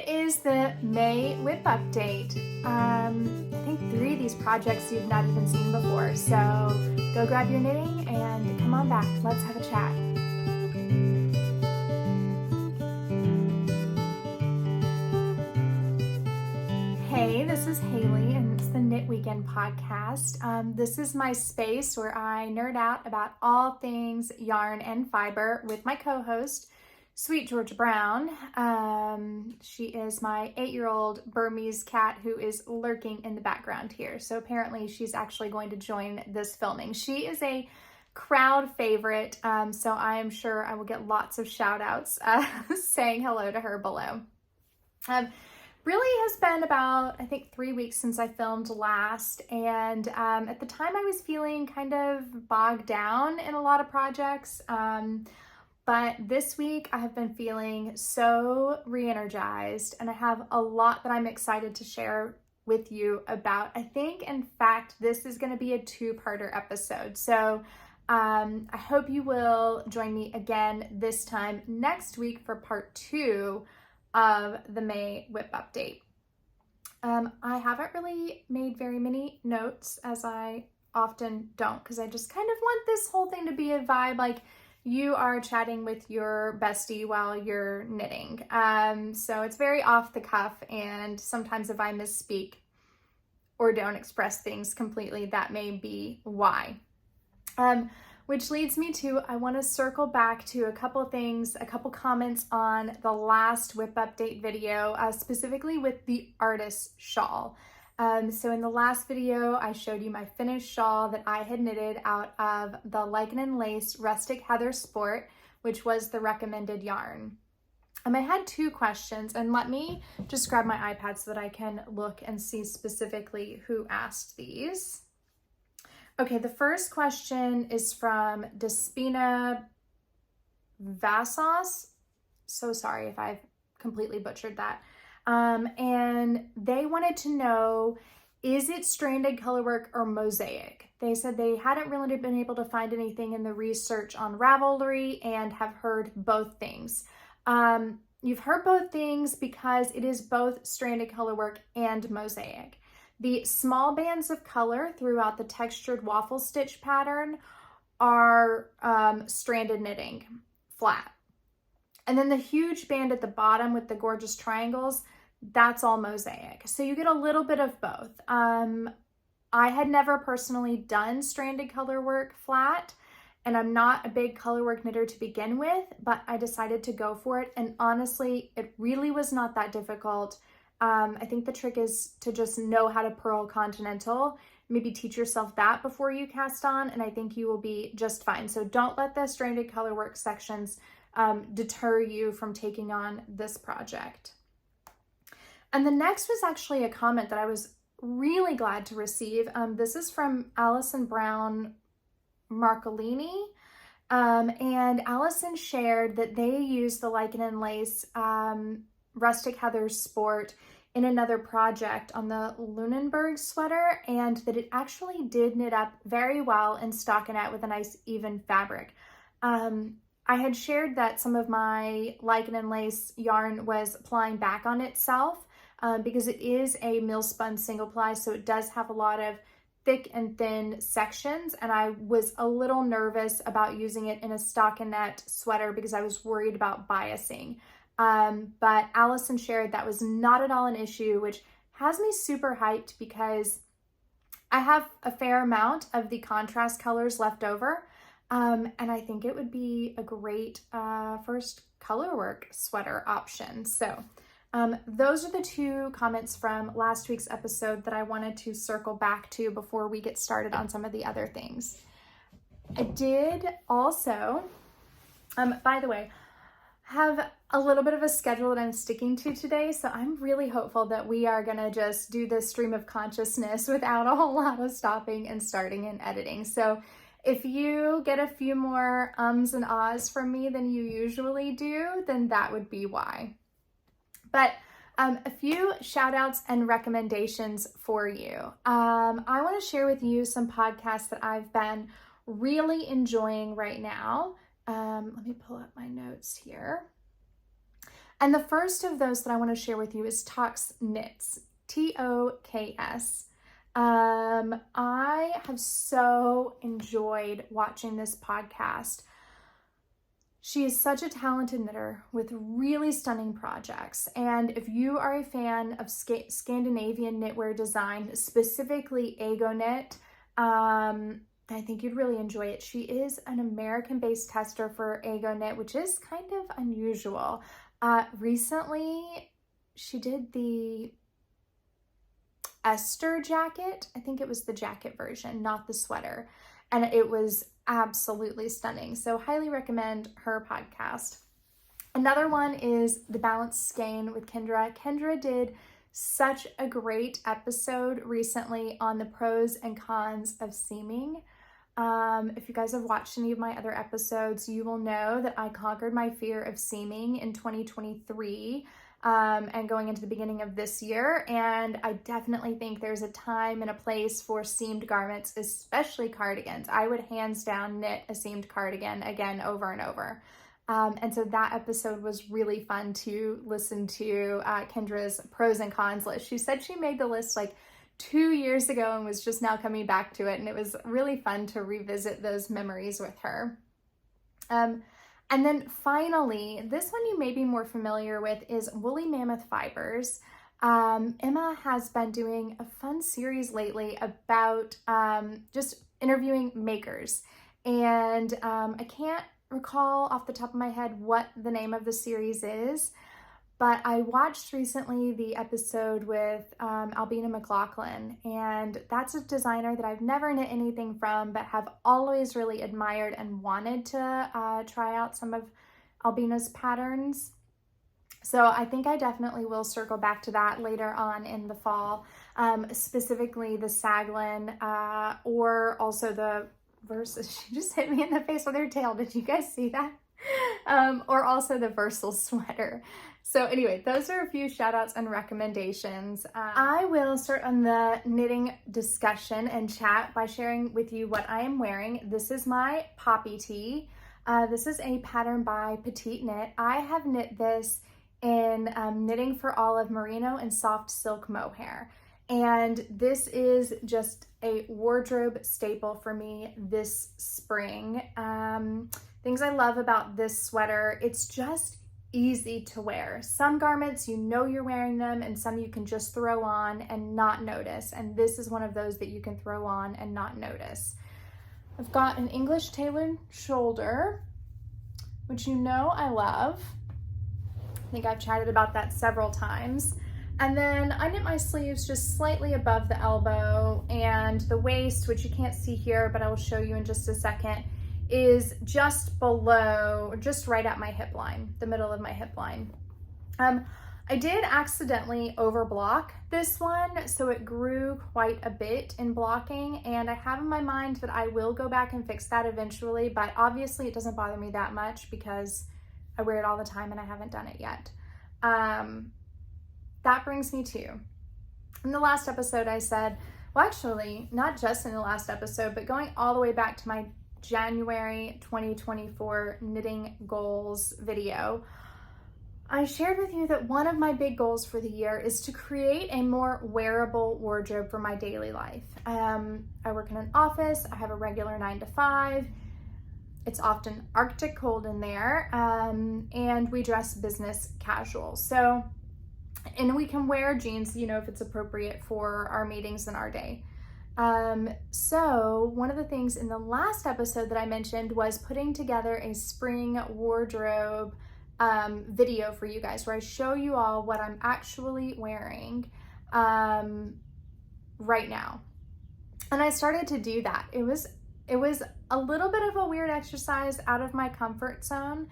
is the May WIP update. I think 3 of these projects you've not even seen before, so go grab your knitting and come on back. Let's have a chat. Hey, this is Haley and it's the Knitweekend podcast. This is my space where I nerd out about all things yarn and fiber with my co-host, Sweet Georgia Brown. She is my 8-year-old Burmese cat who is lurking in the background here. So apparently she's actually going to join this filming. She is a crowd favorite, so I am sure I will get lots of shout outs saying hello to her below. Really has been about, I think, 3 weeks since I filmed last, and at the time I was feeling kind of bogged down in a lot of projects. But this week I have been feeling so re-energized and I have a lot that I'm excited to share with you about. I think, in fact, this is going to be a 2-parter episode. So I hope you will join me again this time next week for part 2 of the May WIP update. I haven't really made very many notes, as I often don't, because I just kind of want this whole thing to be a vibe like you are chatting with your bestie while you're knitting. So it's very off the cuff, and sometimes if I misspeak or don't express things completely, that may be why. Which leads me to, I want to circle back to a couple things, a couple comments on the last WIP update video, specifically with the artist shawl. So in the last video, I showed you my finished shawl that I had knitted out of the Lichen and Lace Rustic Heather Sport, which was the recommended yarn. I had 2 questions, and let me just grab my iPad so that I can look and see specifically who asked these. Okay, the first question is from Despina Vassos. So sorry if I've completely butchered that. And they wanted to know, is it stranded colorwork or mosaic? They said they hadn't really been able to find anything in the research on Ravelry and have heard both things. You've heard both things because it is both stranded colorwork and mosaic. The small bands of color throughout the textured waffle stitch pattern are stranded knitting, flat. And then the huge band at the bottom with the gorgeous triangles, that's all mosaic. So you get a little bit of both. I had never personally done stranded colorwork flat, and I'm not a big colorwork knitter to begin with, but I decided to go for it. And honestly, it really was not that difficult. I think the trick is to just know how to purl continental, maybe teach yourself that before you cast on, and I think you will be just fine. So don't let the stranded colorwork sections deter you from taking on this project. And the next was actually a comment that I was really glad to receive. This is from Allison Brown Marcolini. And Allison shared that they used the Lichen and Lace Rustic Heather Sport in another project on the Lunenburg sweater, and that it actually did knit up very well in stockinette with a nice even fabric. I had shared that some of my Lichen and Lace yarn was plying back on itself because it is a mill spun single ply, so it does have a lot of thick and thin sections, and I was a little nervous about using it in a stockinette sweater because I was worried about biasing. But Allison shared that was not at all an issue, which has me super hyped because I have a fair amount of the contrast colors left over. And I think it would be a great first colorwork sweater option. So those are the 2 comments from last week's episode that I wanted to circle back to before we get started on some of the other things. I did also, by the way, have a little bit of a schedule that I'm sticking to today, so I'm really hopeful that we are gonna just do this stream of consciousness without a whole lot of stopping and starting and editing. So if you get a few more ums and ahs from me than you usually do, then that would be why. But a few shout outs and recommendations for you. I want to share with you some podcasts that I've been really enjoying right now. Let me pull up my notes here. And the first of those that I want to share with you is Toks Knits, Toks. I have so enjoyed watching this podcast. She is such a talented knitter with really stunning projects. And if you are a fan of Scandinavian knitwear design, specifically Ego Knit, I think you'd really enjoy it. She is an American-based tester for Ego Knit, which is kind of unusual. Recently, she did the Esther jacket. I think it was the jacket version, not the sweater. And it was absolutely stunning. So highly recommend her podcast. Another one is The Balanced Skein with Kendra. Kendra did such a great episode recently on the pros and cons of seaming. If you guys have watched any of my other episodes, you will know that I conquered my fear of seaming in 2023 and going into the beginning of this year. And I definitely think there's a time and a place for seamed garments, especially cardigans. I would hands down knit a seamed cardigan again over and over. And so that episode was really fun to listen to Kendra's pros and cons list. She said she made the list like 2 years ago and was just now coming back to it. And it was really fun to revisit those memories with her. And then finally, this one you may be more familiar with is Woolly Mammoth Fibers. Emma has been doing a fun series lately about just interviewing makers. And I can't recall off the top of my head what the name of the series is, but I watched recently the episode with Albina McLaughlin, and that's a designer that I've never knit anything from, but have always really admired and wanted to try out some of Albina's patterns. So I think I definitely will circle back to that later on in the fall, specifically the Saglin or also the Versus. She just hit me in the face with her tail. Did you guys see that? Or also the Versal sweater. So anyway, those are a few shout outs and recommendations. I will start on the knitting discussion and chat by sharing with you what I am wearing. This is my poppy tee. This is a pattern by Petite Knit. I have knit this in Knitting for Olive Merino and soft silk mohair. And this is just a wardrobe staple for me this spring. Things I love about this sweater, it's just easy to wear. Some garments, you know you're wearing them, and some you can just throw on and not notice. And this is one of those that you can throw on and not notice. I've got an English tailored shoulder, which you know I love. I think I've chatted about that several times. And then I knit my sleeves just slightly above the elbow, and the waist, which you can't see here, but I will show you in just a second, is just below, just right at my hip line, the middle of my hip line. I did accidentally overblock this one, so it grew quite a bit in blocking, and I have in my mind that I will go back and fix that eventually, but obviously it doesn't bother me that much because I wear it all the time and I haven't done it yet. That brings me to, in the last episode I said, well actually, not just in the last episode, but going all the way back to my January 2024 knitting goals video, I shared with you that one of my big goals for the year is to create a more wearable wardrobe for my daily life. I work in an office, I have a regular 9 to 5, it's often Arctic cold in there, and we dress business casual. So, and we can wear jeans, you know, if it's appropriate for our meetings and our day. So one of the things in the last episode that I mentioned was putting together a spring wardrobe video for you guys, where I show you all what I'm actually wearing right now. And I started to do that. It was a little bit of a weird exercise out of my comfort zone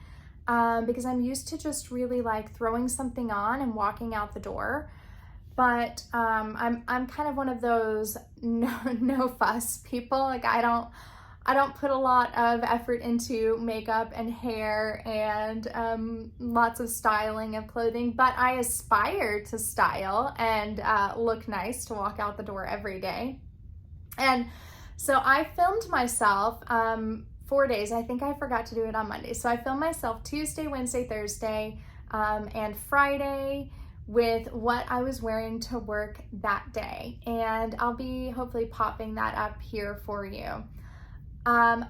because I'm used to just really like throwing something on and walking out the door. But I'm kind of one of those no fuss people. Like I don't put a lot of effort into makeup and hair and lots of styling of clothing, but I aspire to style and look nice to walk out the door every day. And so I filmed myself 4 days. I think I forgot to do it on Monday. So I filmed myself Tuesday, Wednesday, Thursday, and Friday with what I was wearing to work that day. And I'll be hopefully popping that up here for you. I'm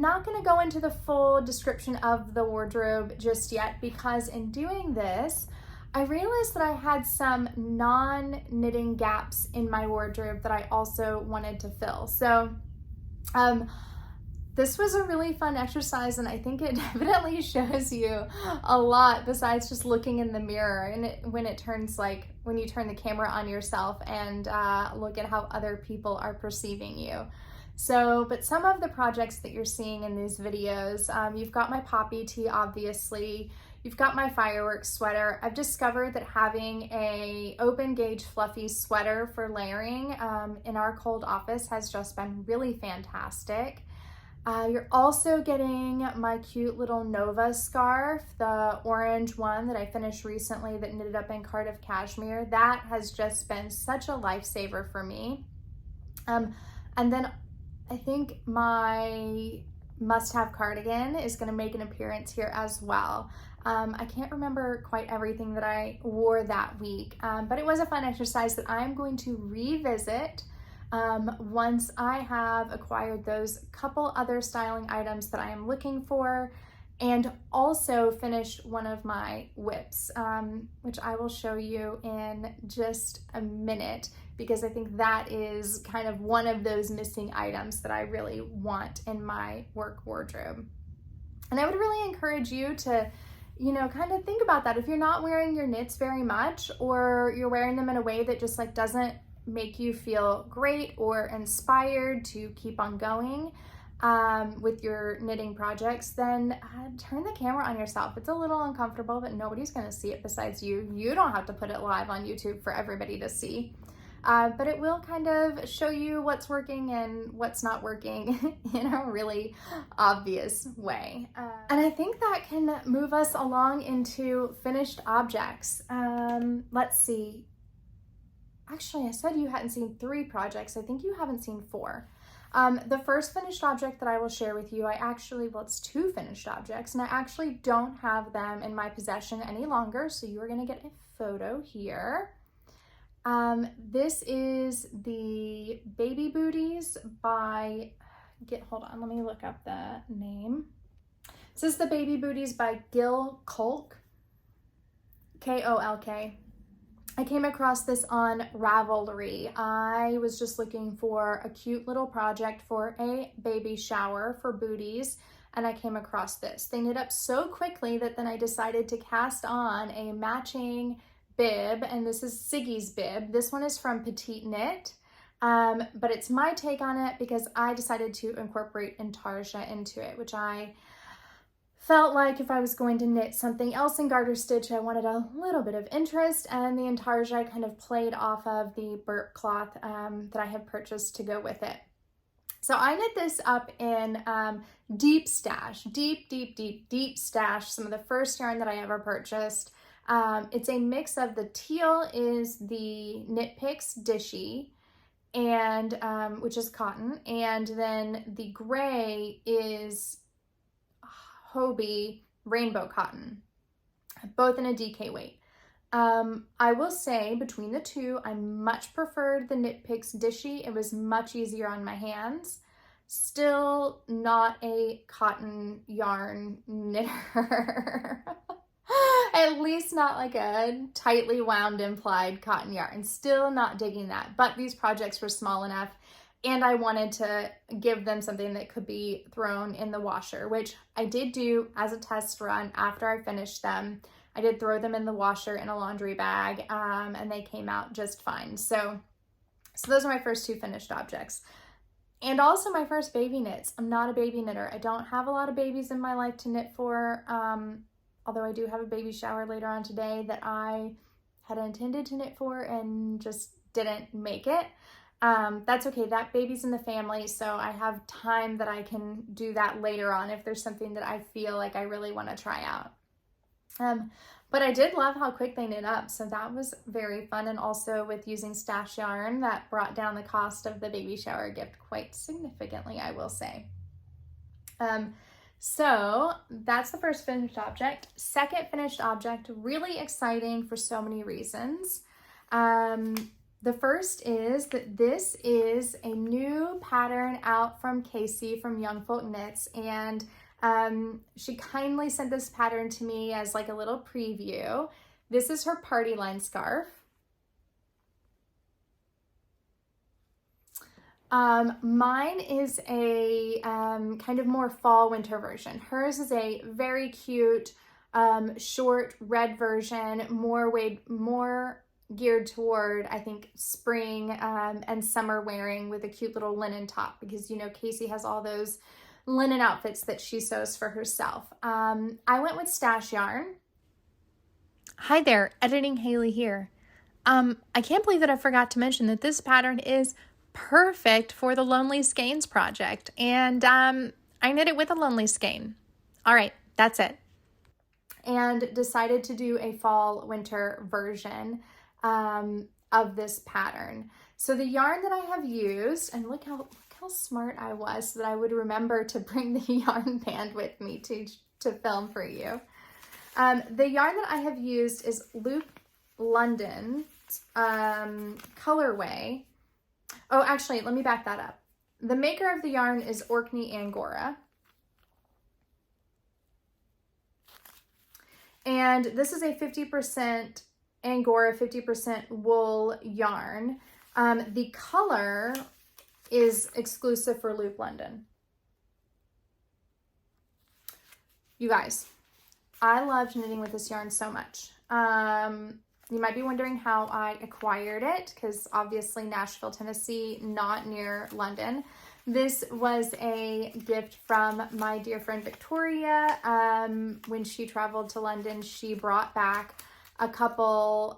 not gonna go into the full description of the wardrobe just yet, because in doing this, I realized that I had some non-knitting gaps in my wardrobe that I also wanted to fill. So this was a really fun exercise, and I think it definitely shows you a lot besides just looking in the mirror and when you turn the camera on yourself and look at how other people are perceiving you. So, but some of the projects that you're seeing in these videos, you've got my poppy tee, obviously. You've got my fireworks sweater. I've discovered that having a open gauge fluffy sweater for layering in our cold office has just been really fantastic. You're also getting my cute little Nova scarf, the orange one that I finished recently that knitted up in Cardiff cashmere. That has just been such a lifesaver for me. And then I think my must-have cardigan is going to make an appearance here as well. I can't remember quite everything that I wore that week, but it was a fun exercise that I'm going to revisit once I have acquired those couple other styling items that I am looking for, and also finished one of my WIPs, which I will show you in just a minute, because I think that is kind of one of those missing items that I really want in my work wardrobe. And I would really encourage you to, kind of think about that. If you're not wearing your knits very much, or you're wearing them in a way that just like doesn't make you feel great or inspired to keep on going with your knitting projects, then turn the camera on yourself. It's a little uncomfortable, but nobody's going to see it besides you. You don't have to put it live on YouTube for everybody to see. But it will kind of show you what's working and what's not working in a really obvious way. And I think that can move us along into finished objects. Let's see. Actually, I said you hadn't seen 3 projects. I think you haven't seen 4. The first finished object that I will share with you, it's 2 finished objects, and I actually don't have them in my possession any longer, so you are going to get a photo here. This is the Baby Booties by, hold on, let me look up the name. This is the Baby Booties by Gill, Kolk, K-O-L-K. I came across this on Ravelry. I was just looking for a cute little project for a baby shower for booties, and I came across this. They knit up so quickly that then I decided to cast on a matching bib, and this is Sigge's bib. This one is from Petite Knit, but it's my take on it because I decided to incorporate intarsia into it, which I felt like if I was going to knit something else in garter stitch, I wanted a little bit of interest, and the intarsia kind of played off of the burp cloth that I had purchased to go with it. So I knit this up in deep stash, deep stash, some of the first yarn that I ever purchased. It's a mix of the teal is the Knit Picks Dishy, and which is cotton, and then the gray is Hobie rainbow cotton, both in a DK weight. I will say between the two, I much preferred the Knit Picks Dishy. It was much easier on my hands. Still not a cotton yarn knitter. At least not like a tightly wound implied cotton yarn. Still not digging that, but these projects were small enough, and I wanted to give them something that could be thrown in the washer, which I did do as a test run after I finished them. I did throw them in the washer in a laundry bag, and they came out just fine. So those are my first 2 finished objects. And also my first baby knits. I'm not a baby knitter. I don't have a lot of babies in my life to knit for, although I do have a baby shower later on today that I had intended to knit for and just didn't make it. That's okay, that baby's in the family, so I have time that I can do that later on if there's something that I feel like I really want to try out. But I did love how quick they knit up, so that was very fun, and also with using stash yarn, that brought down the cost of the baby shower gift quite significantly, I will say. So that's the first finished object. Second finished object, really exciting for so many reasons. The first is that this is a new pattern out from Kaci from Young Folk Knits, and she kindly sent this pattern to me as like a little preview. This is her Partyline scarf. Mine is a kind of more fall winter version. Hers is a very cute short red version, more geared toward, I think, spring and summer wearing, with a cute little linen top, because you know Kaci has all those linen outfits that she sews for herself. I went with stash yarn. Hi there, Editing Haley here. I can't believe that I forgot to mention that this pattern is perfect for the Lonely Skeins project, and I knit it with a Lonely Skein. All right, that's it. And decided to do a fall winter version of this pattern. So the yarn that I have used, and look how smart I was so that I would remember to bring the yarn band with me to film for you. The yarn that I have used is Loop London colorway. Oh, actually, let me back that up. The maker of the yarn is Orkney, Angora. And this is a 50% Angora, 50% wool yarn. The color is exclusive for Loop London. You guys, I loved knitting with this yarn so much. You might be wondering how I acquired it, because obviously Nashville, Tennessee, not near London. This was a gift from my dear friend Victoria. When she traveled to London, she brought back a couple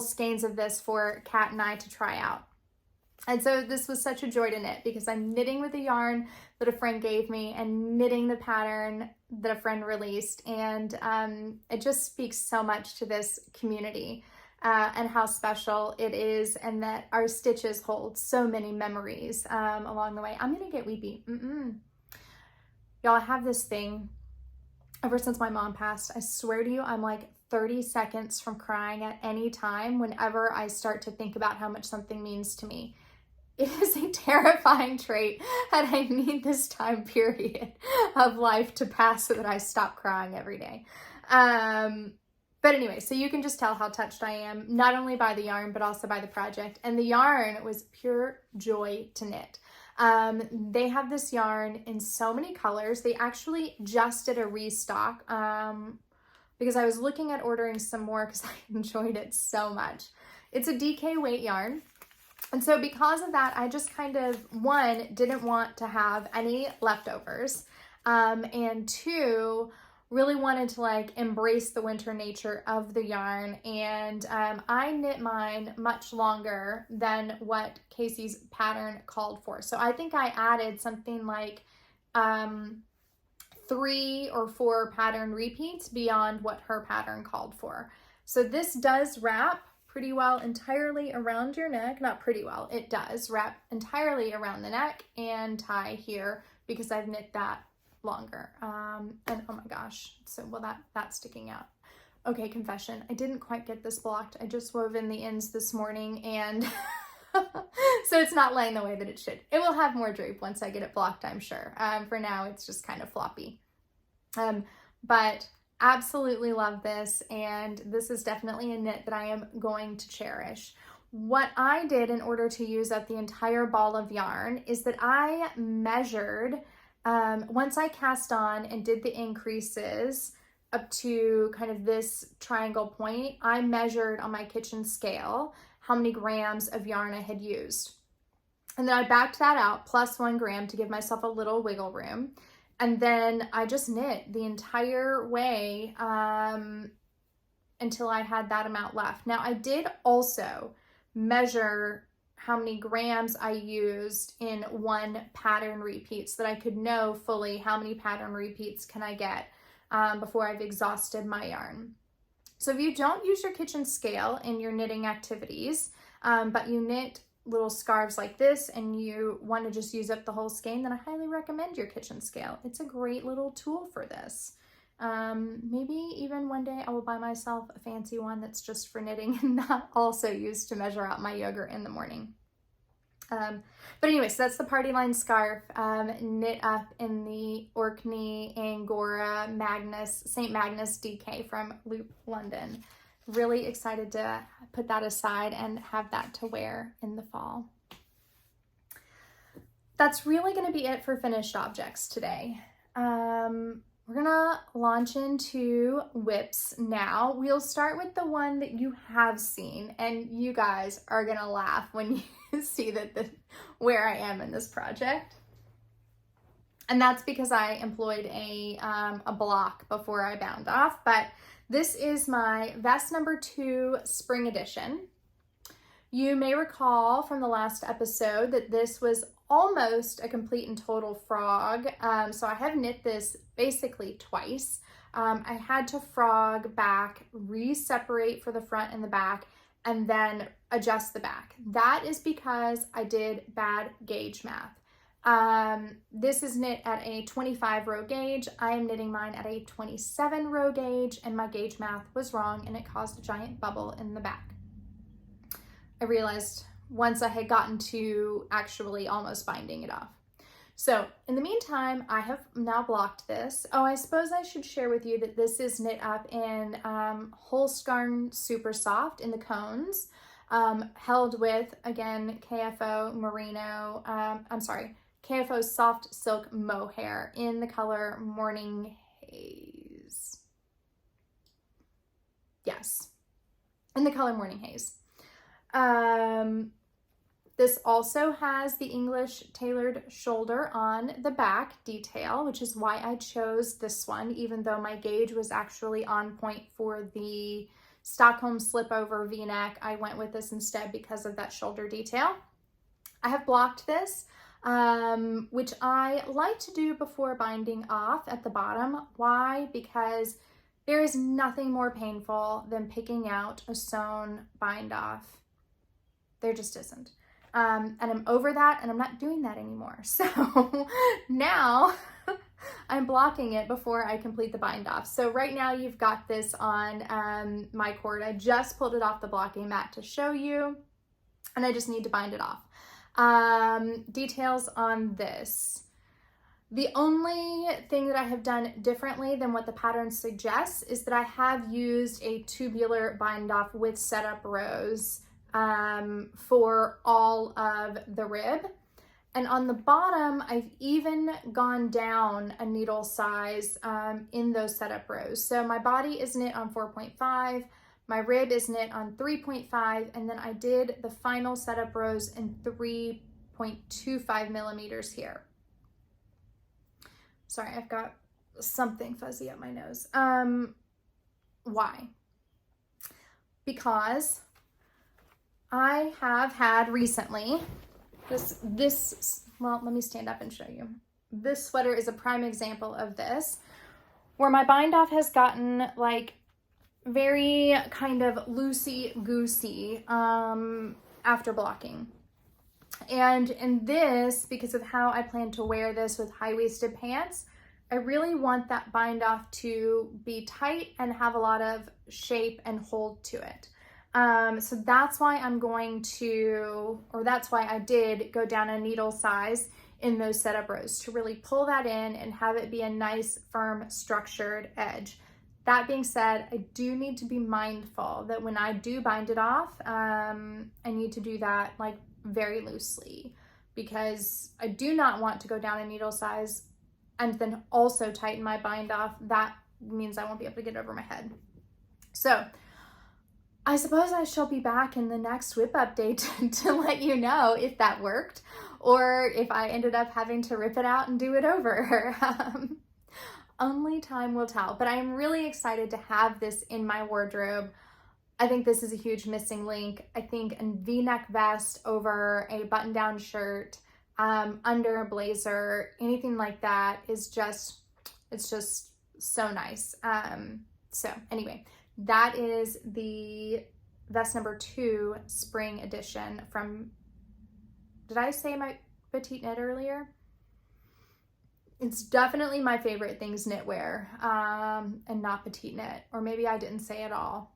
skeins of this for Kat and I to try out. And so this was such a joy to knit, because I'm knitting with the yarn that a friend gave me and knitting the pattern that a friend released. And it just speaks so much to this community and how special it is, and that our stitches hold so many memories along the way. I'm gonna get weepy. Y'all, I have this thing ever since my mom passed. I swear to you, I'm like 30 seconds from crying at any time whenever I start to think about how much something means to me. It is a terrifying trait, and I need this time period of life to pass so that I stop crying every day. But anyway, so you can just tell how touched I am, not only by the yarn, but also by the project. And the yarn was pure joy to knit. They have this yarn in so many colors. They actually just did a restock because I was looking at ordering some more because I enjoyed it so much. It's a DK weight yarn. And so because of that, I just kind of, one, didn't want to have any leftovers, and two, really wanted to like embrace the winter nature of the yarn. And I knit mine much longer than what Kaci's pattern called for. So I think I added something like 3 or 4 pattern repeats beyond what her pattern called for. So this does wrap pretty well entirely around your neck. Not pretty well, it does wrap entirely around the neck and tie here because I've knit that longer. And oh my gosh, so well that's sticking out. Okay, confession, I didn't quite get this blocked. I just wove in the ends this morning, and so it's not laying the way that it should. It will have more drape once I get it blocked, I'm sure. For now, it's just kind of floppy. But absolutely love this, and this is definitely a knit that I am going to cherish. What I did in order to use up the entire ball of yarn is that I measured, once I cast on and did the increases up to kind of this triangle point, I measured on my kitchen scale how many grams of yarn I had used. And then I backed that out plus 1 gram to give myself a little wiggle room. And then I just knit the entire way until I had that amount left. Now I did also measure how many grams I used in 1 pattern repeat so that I could know fully how many pattern repeats can I get before I've exhausted my yarn. So if you don't use your kitchen scale in your knitting activities, but you knit little scarves like this and you want to just use up the whole skein, then I highly recommend your kitchen scale. It's a great little tool for this. Maybe even one day I will buy myself a fancy one that's just for knitting and not also used to measure out my yogurt in the morning. But anyways, that's the Partyline scarf, knit up in the Orkney, Angora, St. Magnus DK from Loop London. Really excited to put that aside and have that to wear in the fall. That's really going to be it for finished objects today. We're gonna launch into WIPs now. We'll start with the one that you have seen, and you guys are gonna laugh when you see where I am in this project. And that's because I employed a block before I bound off, but this is my vest number 2 spring edition. You may recall from the last episode that this was almost a complete and total frog. So I have knit this basically twice. I had to frog back, re-separate for the front and the back, and then adjust the back. That is because I did bad gauge math. This is knit at a 25 row gauge. I am knitting mine at a 27 row gauge, and my gauge math was wrong and it caused a giant bubble in the back. I realized once I had gotten to actually almost binding it off. So in the meantime, I have now blocked this. Oh, I suppose I should share with you that this is knit up in Holst Garn SuperSoft in the cones, held with, again, KFO Merino, KFO Soft Silk Mohair in the color Morning Haze. Yes, in the color Morning Haze. This also has the English tailored shoulder on the back detail, which is why I chose this one, even though my gauge was actually on point for the Stockholm slip-over V-neck. I went with this instead because of that shoulder detail. I have blocked this, which I like to do before binding off at the bottom. Why? Because there is nothing more painful than picking out a sewn bind off. There just isn't. And I'm over that, and I'm not doing that anymore. So now I'm blocking it before I complete the bind off. So right now you've got this on my cord. I just pulled it off the blocking mat to show you, and I just need to bind it off. Details on this. The only thing that I have done differently than what the pattern suggests is that I have used a tubular bind off with setup rows for all of the rib. And on the bottom, I've even gone down a needle size in those setup rows. So my body is knit on 4.5, my rib is knit on 3.5, and then I did the final setup rows in 3.25 millimeters here. Sorry, I've got something fuzzy up my nose. Why? Because I have had recently well, let me stand up and show you. This sweater is a prime example of this, where my bind off has gotten like very kind of loosey-goosey after blocking. And in this, because of how I plan to wear this with high-waisted pants, I really want that bind off to be tight and have a lot of shape and hold to it. So that's why that's why I did go down a needle size in those setup rows, to really pull that in and have it be a nice, firm, structured edge. That being said, I do need to be mindful that when I do bind it off, I need to do that like very loosely, because I do not want to go down a needle size and then also tighten my bind off. That means I won't be able to get over my head. So I suppose I shall be back in the next WIP update to let you know if that worked, or if I ended up having to rip it out and do it over. Only time will tell, but I'm really excited to have this in my wardrobe. I think this is a huge missing link. I think a V-neck vest over a button-down shirt, under a blazer, anything like that is just, it's just so nice. So anyway, that is the vest number 2 spring edition from Did I say my Petite knit earlier? It's definitely my favorite things knitwear, and not Petite knit, or maybe I didn't say it all.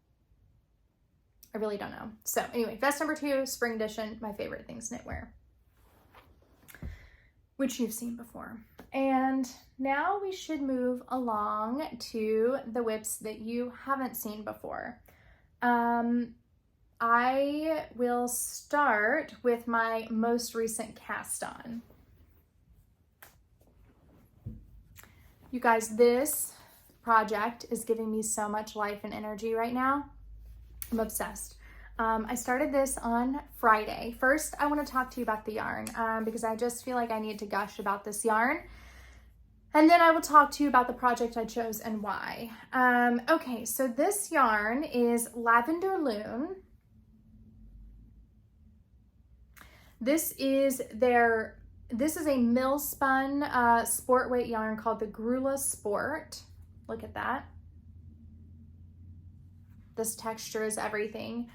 I really don't know. So anyway, vest number 2, spring edition, my favorite things knitwear, which you've seen before. And now we should move along to the WIPs that you haven't seen before. I will start with my most recent cast on. You guys, this project is giving me so much life and energy right now. I'm obsessed. I started this on Friday. First, I want to talk to you about the yarn because I just feel like I need to gush about this yarn. And then I will talk to you about the project I chose and why. Okay, so this yarn is Lavender Lune. This is a mill spun sport weight yarn called the Grulla Sport. Look at that. This texture is everything.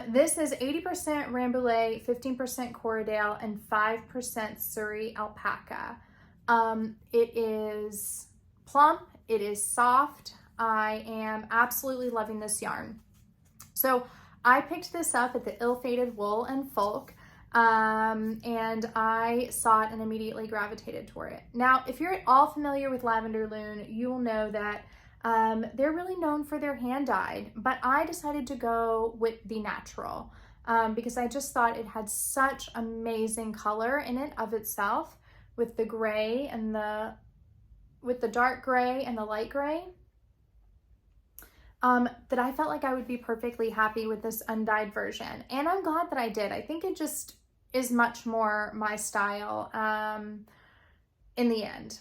This is 80% Rambouillet, 15% Corriedale, and 5% Surrey alpaca. It is plump, it is soft. I am absolutely loving this yarn. So I picked this up at the Ill Fated Wool and Kolk, and I saw it and immediately gravitated toward it. Now, if you're at all familiar with Lavender Lune, you will know that they're really known for their hand dyed, but I decided to go with the natural because I just thought it had such amazing color in it of itself, with the gray and with the dark gray and the light gray, that I felt like I would be perfectly happy with this undyed version. And I'm glad that I did. I think it just is much more my style in the end.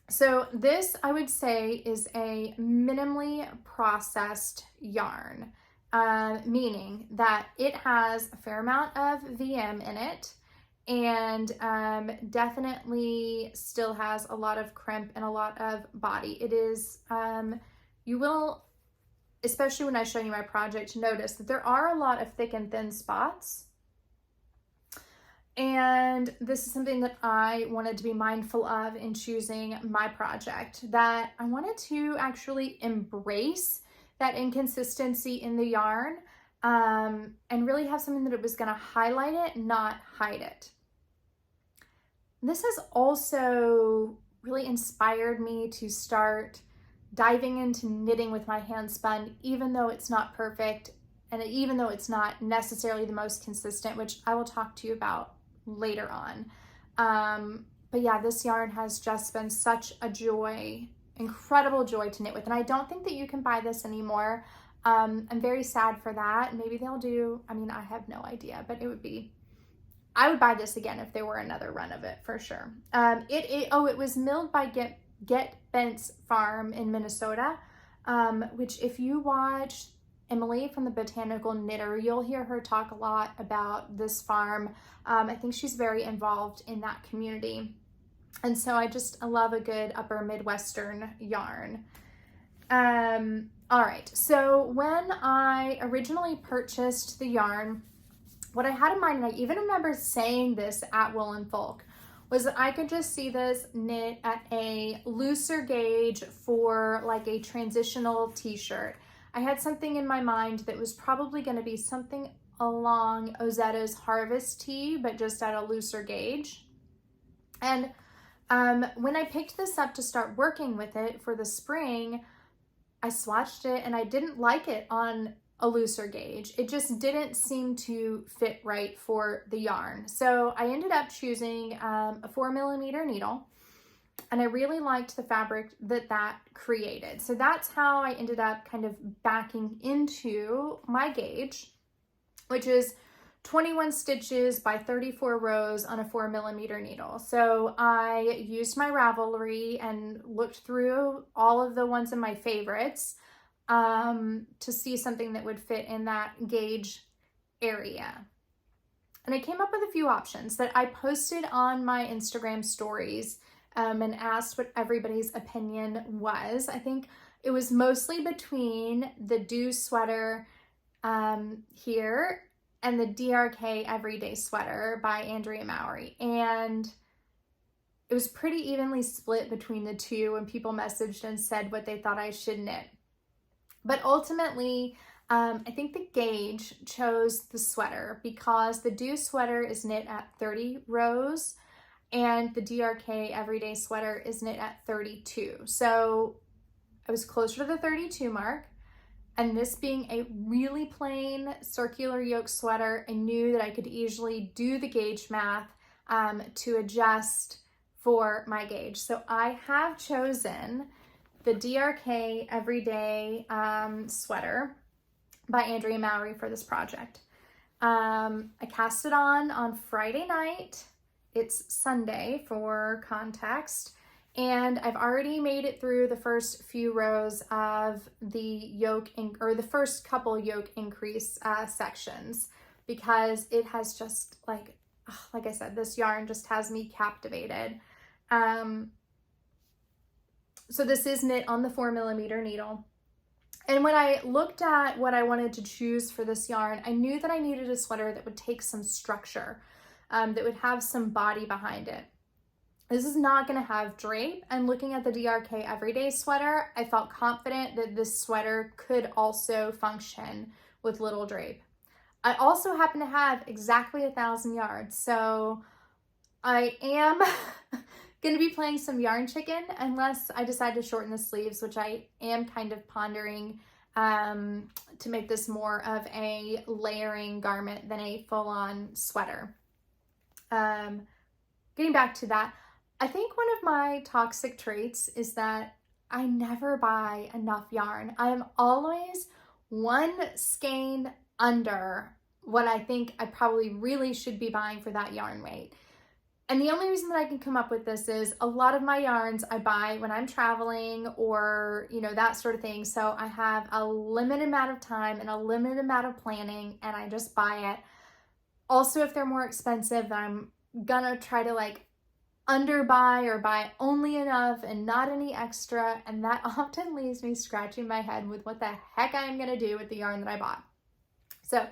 So this, I would say, is a minimally processed yarn, meaning that it has a fair amount of VM in it, and definitely still has a lot of crimp and a lot of body. It is, you will, especially when I show you my project, notice that there are a lot of thick and thin spots. And this is something that I wanted to be mindful of in choosing my project, that I wanted to actually embrace that inconsistency in the yarn, and really have something that it was going to highlight it, not hide it. This has also really inspired me to start diving into knitting with my hand spun, even though it's not perfect, and even though it's not necessarily the most consistent, which I will talk to you about later on. But yeah, this yarn has just been such a joy, incredible joy to knit with. And I don't think that you can buy this anymore. I'm very sad for that. Maybe they'll do, I mean, I have no idea, but I would buy this again if there were another run of it for sure. It was milled by Get Bent's Farm in Minnesota, which if you watch Emily from the Botanical Knitter, you'll hear her talk a lot about this farm. I think she's very involved in that community. And so I love a good upper Midwestern yarn. All right, so when I originally purchased the yarn, what I had in mind, and I even remember saying this at Wool and Kolk, was that I could just see this knit at a looser gauge for like a transitional t-shirt. I had something in my mind that was probably going to be something along Ozetta's Harvest Tee, but just at a looser gauge. And when I picked this up to start working with it for the spring, I swatched it and I didn't like it on a looser gauge. It just didn't seem to fit right for the yarn. So I ended up choosing a 4mm needle, and I really liked the fabric that created. So that's how I ended up kind of backing into my gauge, which is 21 stitches by 34 rows on a 4mm needle. So I used my Ravelry and looked through all of the ones in my favorites to see something that would fit in that gauge area. And I came up with a few options that I posted on my Instagram stories and asked what everybody's opinion was. I think it was mostly between the Dew sweater here and the DRK Everyday Sweater by Andrea Mowry. And it was pretty evenly split between the two when people messaged and said what they thought I should knit. But ultimately, I think the gauge chose the sweater because the Do sweater is knit at 30 rows and the DRK Everyday Sweater is knit at 32. So I was closer to the 32 mark. And this being a really plain circular yoke sweater, I knew that I could easily do the gauge math to adjust for my gauge. So I have chosen the DRK Everyday Sweater by Andrea Mowry for this project. I cast it on Friday night. It's Sunday for context. And I've already made it through the first few rows of the yoke, or the first couple yoke increase sections, because it has just like I said, this yarn just has me captivated. So this is knit on the 4mm needle. And when I looked at what I wanted to choose for this yarn, I knew that I needed a sweater that would take some structure, that would have some body behind it. This is not going to have drape, and looking at the DRK Everyday Sweater, I felt confident that this sweater could also function with little drape. I also happen to have exactly 1,000 yards, so I am going to be playing some yarn chicken unless I decide to shorten the sleeves, which I am kind of pondering to make this more of a layering garment than a full-on sweater. Getting back to that, I think one of my toxic traits is that I never buy enough yarn. I am always one skein under what I think I probably really should be buying for that yarn weight. And the only reason that I can come up with this is a lot of my yarns I buy when I'm traveling or, you know, that sort of thing. So I have a limited amount of time and a limited amount of planning, and I just buy it. Also, if they're more expensive, I'm gonna try to like underbuy or buy only enough and not any extra, and that often leaves me scratching my head with what the heck I am going to do with the yarn that I bought. So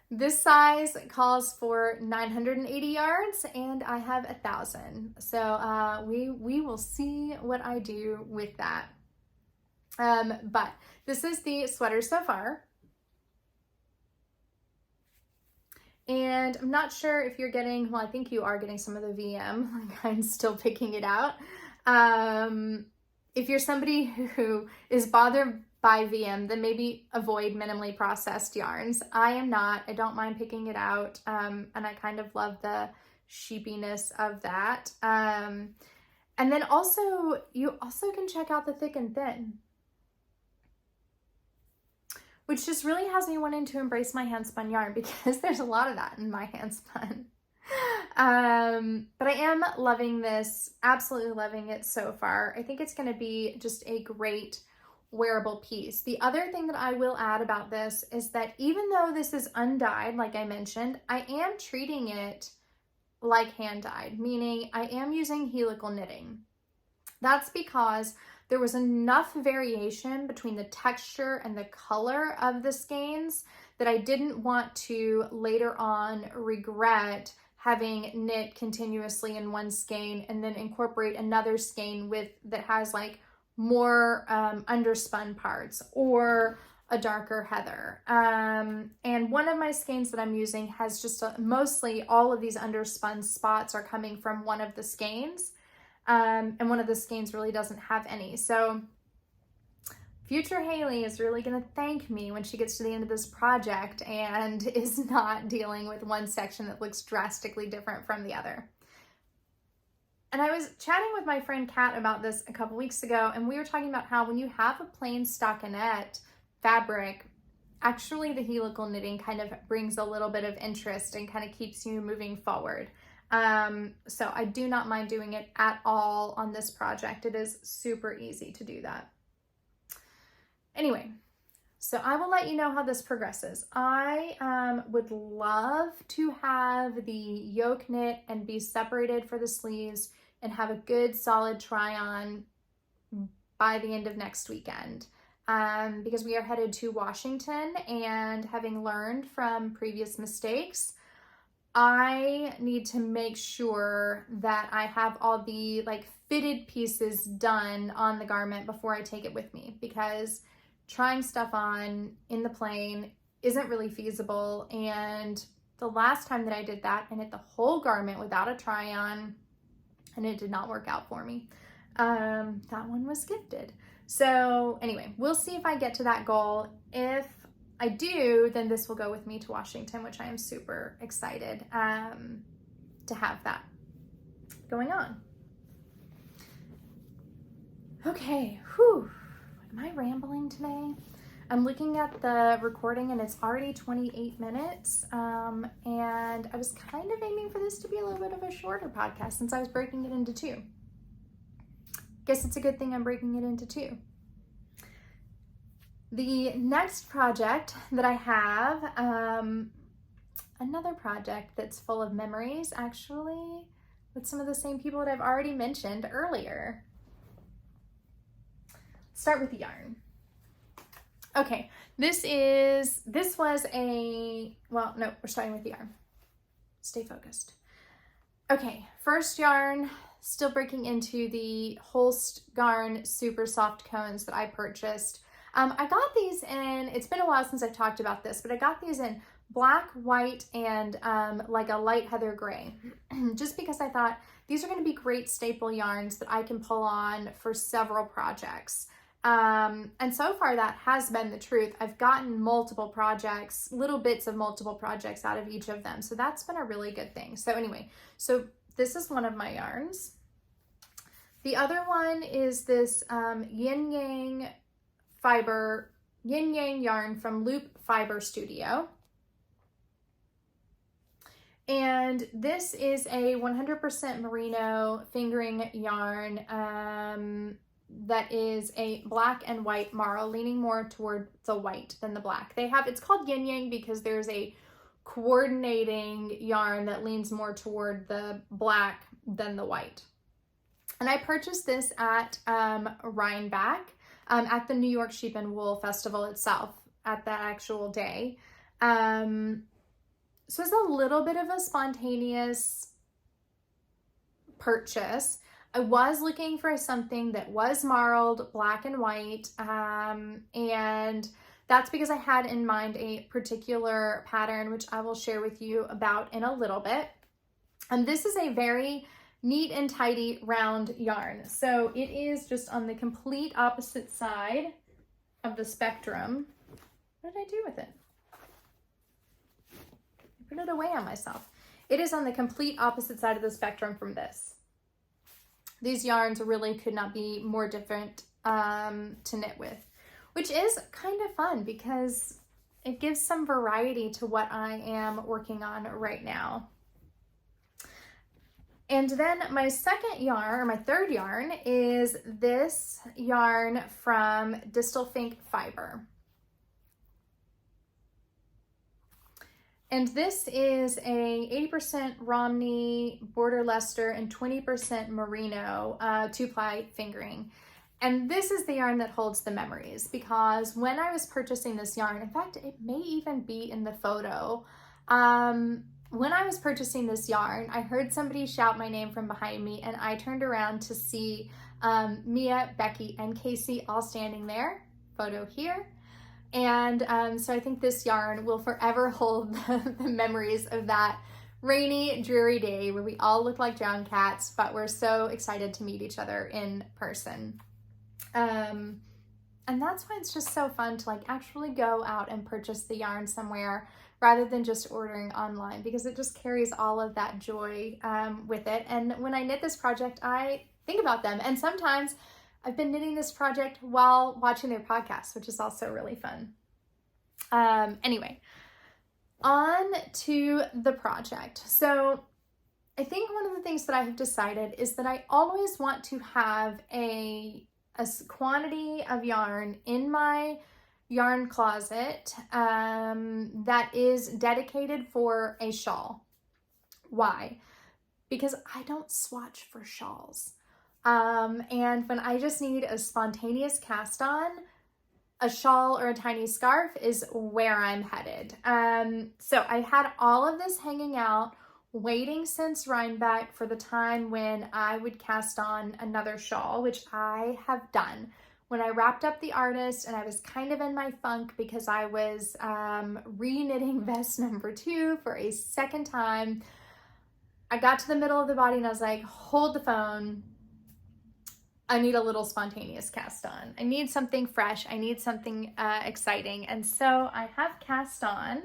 this size calls for 980 yards and I have 1,000. So we will see what I do with that. But this is the sweater so far. And I'm not sure if you're getting, well, I think you are getting some of the VM, like I'm still picking it out. If you're somebody who is bothered by VM, then maybe avoid minimally processed yarns. I am not. I don't mind picking it out, and I kind of love the sheepiness of that. And then also, you also can check out the thick and thin, which just really has me wanting to embrace my hand spun yarn because there's a lot of that in my hand spun. But I am loving this, absolutely loving it so far. I think it's going to be just a great wearable piece. The other thing that I will add about this is that even though this is undyed, like I mentioned, I am treating it like hand dyed, meaning I am using helical knitting. That's because there was enough variation between the texture and the color of the skeins that I didn't want to later on regret having knit continuously in one skein and then incorporate another skein that has like more underspun parts or a darker heather. And one of my skeins that I'm using has just mostly all of these underspun spots are coming from one of the skeins. And one of the skeins really doesn't have any. So future Haley is really going to thank me when she gets to the end of this project and is not dealing with one section that looks drastically different from the other. And I was chatting with my friend Kat about this a couple weeks ago, and we were talking about how when you have a plain stockinette fabric, actually the helical knitting kind of brings a little bit of interest and kind of keeps you moving forward. So I do not mind doing it at all on this project. It is super easy to do that. Anyway, so I will let you know how this progresses. I would love to have the yoke knit and be separated for the sleeves and have a good solid try on by the end of next weekend. because we are headed to Washington, and having learned from previous mistakes, I need to make sure that I have all the like fitted pieces done on the garment before I take it with me, because trying stuff on in the plane isn't really feasible. And the last time that I did that, I knit the whole garment without a try on, and it did not work out for me. That one was gifted. So anyway, we'll see if I get to that goal. If I do, then this will go with me to Washington, which I am super excited to have that going on. Okay, whew. Am I rambling today? I'm looking at the recording and it's already 28 minutes. And I was kind of aiming for this to be a little bit of a shorter podcast since I was breaking it into two. Guess it's a good thing I'm breaking it into two. The next project that I have, another project that's full of memories, actually, with some of the same people that I've already mentioned earlier. Start with the yarn. Okay, this was a, well, no, we're starting with the yarn. Stay focused. Okay, first yarn, still breaking into the Holst Garn SuperSoft cones that I purchased. I got these in, it's been a while since I've talked about this, but I got these in black, white, and like a light heather gray, just because I thought these are going to be great staple yarns that I can pull on for several projects. And so far that has been the truth. I've gotten multiple projects, little bits of multiple projects out of each of them. So that's been a really good thing. So anyway, so this is one of my yarns. The other one is this yin yang yarn from Loop Fiber Studio. And this is a 100% merino fingering yarn that is a black and white marl, leaning more toward the white than the black. It's called yin yang because there's a coordinating yarn that leans more toward the black than the white. And I purchased this at Rhinebeck. At the New York Sheep and Wool Festival itself, at that actual day. So it's a little bit of a spontaneous purchase. I was looking for something that was marled, black and white, and that's because I had in mind a particular pattern, which I will share with you about in a little bit. And this is a very neat and tidy round yarn. So it is just on the complete opposite side of the spectrum. What did I do with it? I put it away on myself. It is on the complete opposite side of the spectrum from this. These yarns really could not be more different to knit with, which is kind of fun because it gives some variety to what I am working on right now. And then my second yarn, or my third yarn, is this yarn from Distilfink Fiber. And this is a 80% Romney, Border Leicester, and 20% Merino 2-ply fingering. And this is the yarn that holds the memories, because when I was purchasing this yarn, in fact, it may even be in the photo, when I was purchasing this yarn, I heard somebody shout my name from behind me, and I turned around to see Mia, Becky, and Kaci all standing there. Photo here. And so I think this yarn will forever hold the memories of that rainy, dreary day where we all look like drowned cats, but we're so excited to meet each other in person. And that's why it's just so fun to like actually go out and purchase the yarn somewhere rather than just ordering online, because it just carries all of that joy with it. And when I knit this project, I think about them. And sometimes I've been knitting this project while watching their podcast, which is also really fun. Anyway, on to the project. So I think one of the things that I have decided is that I always want to have a quantity of yarn in my yarn closet that is dedicated for a shawl. Why? Because I don't swatch for shawls. And when I just need a spontaneous cast on, a shawl or a tiny scarf is where I'm headed. So I had all of this hanging out, waiting since Rhinebeck for the time when I would cast on another shawl, which I have done. When I wrapped up the artist and I was kind of in my funk because I was re-knitting vest number 2 for a second time, I got to the middle of the body and I was like, hold the phone. I need a little spontaneous cast on. I need something fresh. I need something exciting. And so I have cast on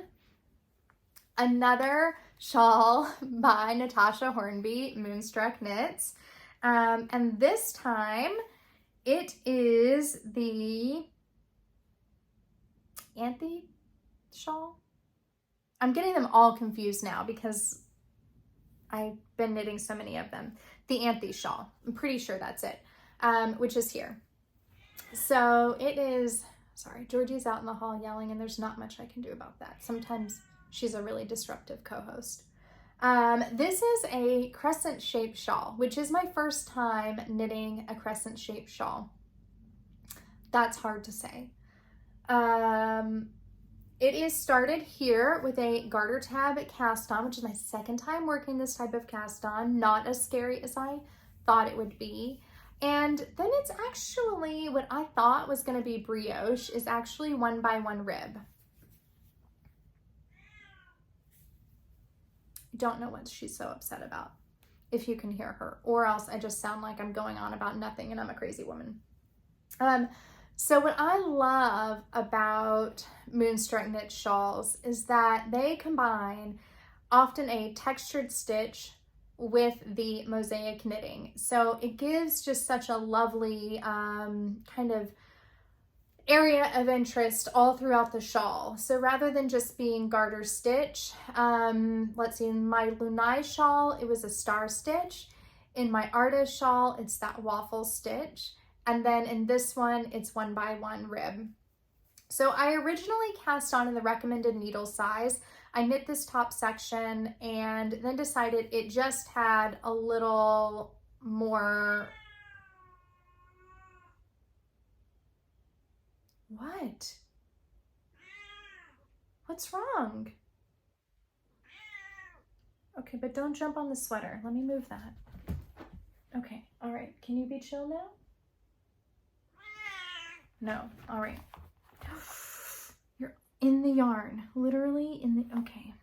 another shawl by Natasha Hornby, Moonstruck Knits. And this time it is the Anthe Shawl. I'm getting them all confused now because I've been knitting so many of them. The Anthe Shawl. I'm pretty sure that's it. Which is here. So it is, sorry, Georgie's out in the hall yelling and there's not much I can do about that. Sometimes she's a really disruptive co-host. This is a crescent shaped shawl, which is my first time knitting a crescent shaped shawl. That's hard to say. It is started here with a garter tab cast on, which is my second time working this type of cast on. Not as scary as I thought it would be. And then it's actually what I thought was going to be brioche is actually 1x1 rib. Don't know what she's so upset about, if you can hear her, or else I just sound like I'm going on about nothing and I'm a crazy woman. So what I love about Moonstruck Knit shawls is that they combine often a textured stitch with the mosaic knitting. So it gives just such a lovely kind of area of interest all throughout the shawl. So rather than just being garter stitch, let's see, in my Lune shawl, it was a star stitch. In my artist shawl, it's that waffle stitch. And then in this one, it's 1x1 rib. So I originally cast on in the recommended needle size. I knit this top section and then decided it just had a little more. What? What's wrong? Okay, but don't jump on the sweater. Let me move that. Okay, all right. Can you be chill now? No, all right. You're in the yarn, literally in the, okay.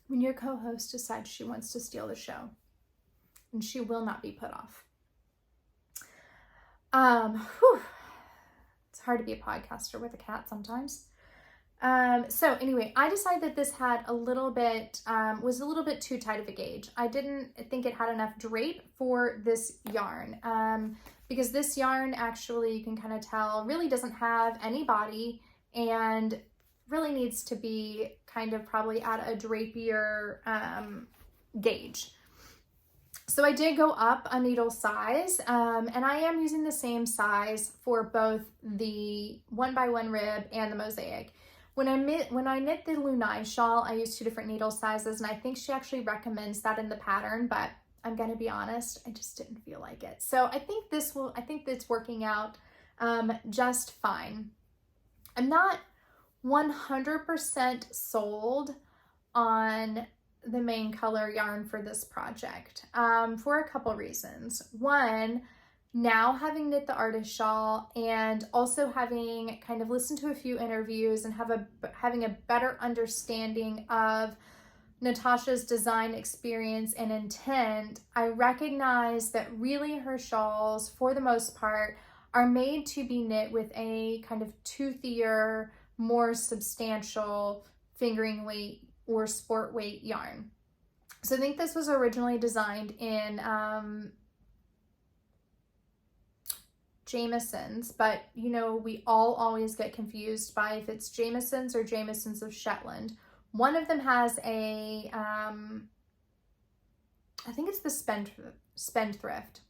When your co-host decides she wants to steal the show, and she will not be put off. It's hard to be a podcaster with a cat sometimes. So anyway, I decided that this had a little bit, was a little bit too tight of a gauge. I didn't think it had enough drape for this yarn, because this yarn actually, you can kind of tell, really doesn't have any body and really needs to be kind of probably at a drapier gauge. So I did go up a needle size, and I am using the same size for both the 1x1 rib and the mosaic. When I knit the Lune shawl, I used 2 different needle sizes, and I think she actually recommends that in the pattern, but I'm gonna be honest, I just didn't feel like it. So I think it's working out just fine. I'm not 100% sold on the main color yarn for this project for a couple reasons. One, now having knit the artist shawl and also having kind of listened to a few interviews and having a better understanding of Natasha's design experience and intent, I recognize that really her shawls, for the most part, are made to be knit with a kind of toothier, more substantial fingering weight or sport weight yarn. So I think this was originally designed in Jamieson's, but you know, we all always get confused by if it's Jamieson's or Jamieson's of Shetland. One of them has a, I think it's the Spendthrift.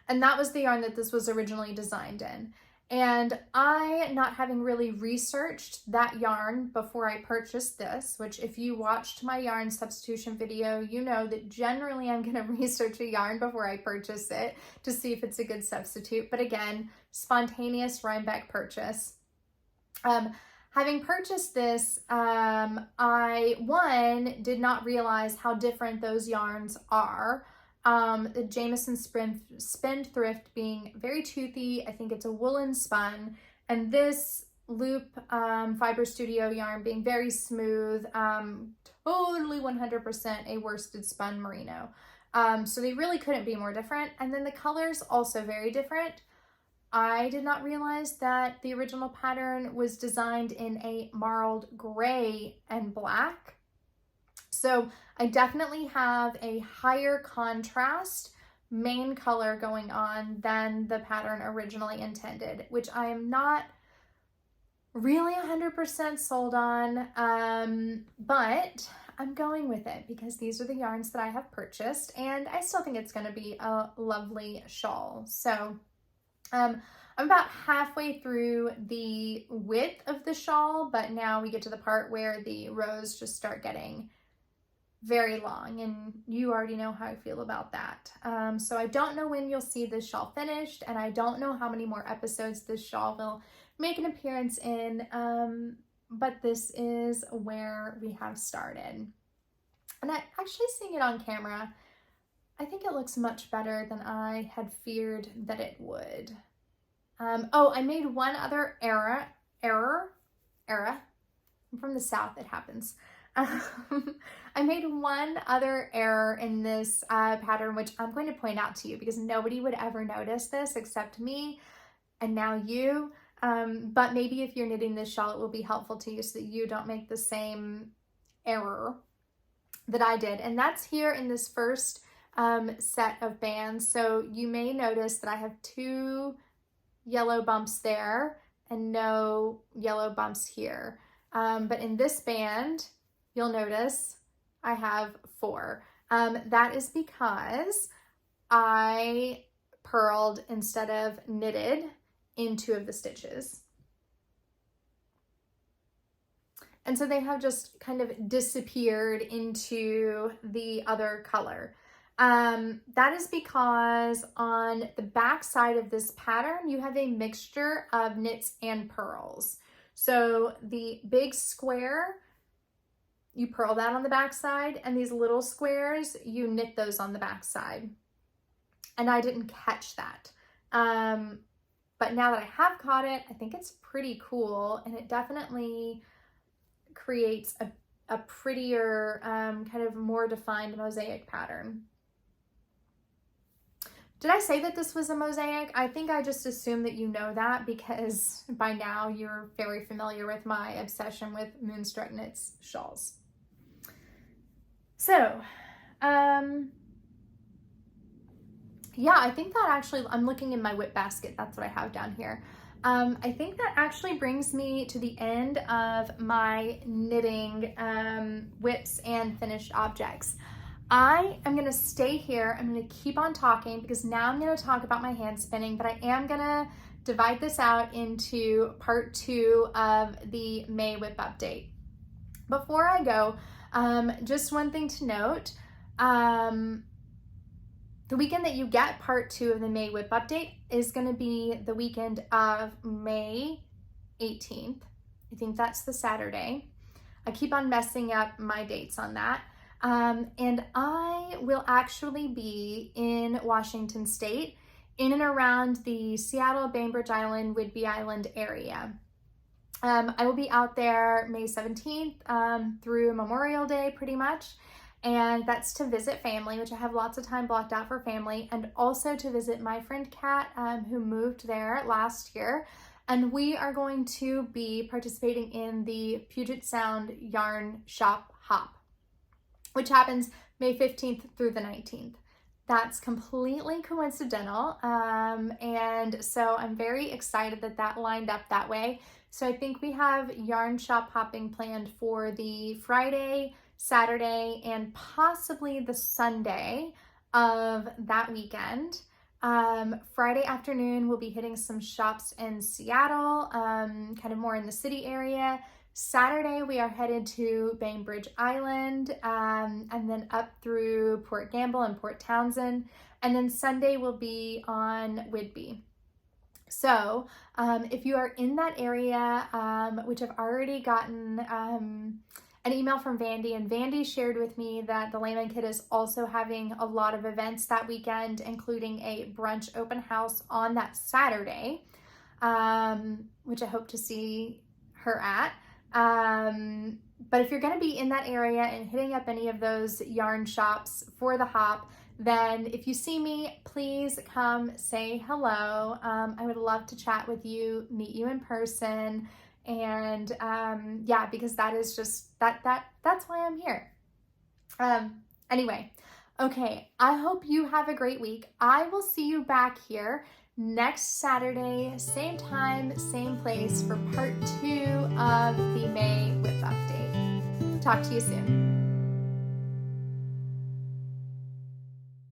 And that was the yarn that this was originally designed in. And I, not having really researched that yarn before I purchased this, which if you watched my yarn substitution video, you know that generally I'm going to research a yarn before I purchase it to see if it's a good substitute. But again, spontaneous Rhinebeck purchase. Having purchased this, I, one, did not realize how different those yarns are. The Jameson Spendthrift being very toothy. I think it's a woolen spun. And this Loop Fiber Studio yarn being very smooth, totally 100% a worsted spun merino. So they really couldn't be more different. And then the colors also very different. I did not realize that the original pattern was designed in a marled gray and black. So I definitely have a higher contrast main color going on than the pattern originally intended, which I am not really 100% sold on, but I'm going with it because these are the yarns that I have purchased, and I still think it's going to be a lovely shawl. So I'm about halfway through the width of the shawl, but now we get to the part where the rows just start getting very long, and you already know how I feel about that. So I don't know when you'll see this shawl finished, and I don't know how many more episodes this shawl will make an appearance in, but this is where we have started. And actually seeing it on camera, I think it looks much better than I had feared that it would. Oh, I made one other error. I'm from the South, it happens. I made one other error in this pattern, which I'm going to point out to you because nobody would ever notice this except me and now you. But maybe if you're knitting this shawl, it will be helpful to you so that you don't make the same error that I did. And that's here in this first set of bands. So you may notice that I have 2 yellow bumps there and no yellow bumps here. But in this band, you'll notice I have 4. That is because I purled instead of knitted in 2 of the stitches. And so they have just kind of disappeared into the other color. That is because on the back side of this pattern, you have a mixture of knits and purls. So the big square, you purl that on the back side, and these little squares, you knit those on the back side. And I didn't catch that. But now that I have caught it, I think it's pretty cool, and it definitely creates a prettier, kind of more defined mosaic pattern. Did I say that this was a mosaic? I think I just assumed that you know that because by now you're very familiar with my obsession with Moonstruck Knits shawls. So, yeah, I think that actually, I'm looking in my WIP basket, that's what I have down here. I think that actually brings me to the end of my knitting WIPs and finished objects. I am going to stay here. I'm going to keep on talking because now I'm going to talk about my hand spinning, but I am going to divide this out into part 2 of the May WIP update. Before I go, just one thing to note, the weekend that you get part 2 of the May WIP update is going to be the weekend of May 18th. I think that's the Saturday. I keep on messing up my dates on that. And I will actually be in Washington State, in and around the Seattle, Bainbridge Island, Whidbey Island area. I will be out there May 17th through Memorial Day pretty much. And that's to visit family, which I have lots of time blocked out for family, and also to visit my friend Kat, who moved there last year. And we are going to be participating in the Puget Sound Yarn Shop Hop, which happens May 15th through the 19th. That's completely coincidental. And so I'm very excited that that lined up that way. So I think we have yarn shop hopping planned for the Friday, Saturday, and possibly the Sunday of that weekend. Friday afternoon, we'll be hitting some shops in Seattle, kind of more in the city area. Saturday, we are headed to Bainbridge Island, and then up through Port Gamble and Port Townsend. And then Sunday will be on Whidbey. So if you are in that area, which I've already gotten an email from Vandy, and Vandy shared with me that the Layman Kit is also having a lot of events that weekend, including a brunch open house on that Saturday, which I hope to see her at. But if you're going to be in that area and hitting up any of those yarn shops for the hop, then if you see me, please come say hello. I would love to chat with you, meet you in person, and yeah, because that is just that's why I'm here. Anyway, okay, I hope you have a great week. I will see you back here next Saturday, same time, same place, for part 2 of the May WIP update. Talk to you soon.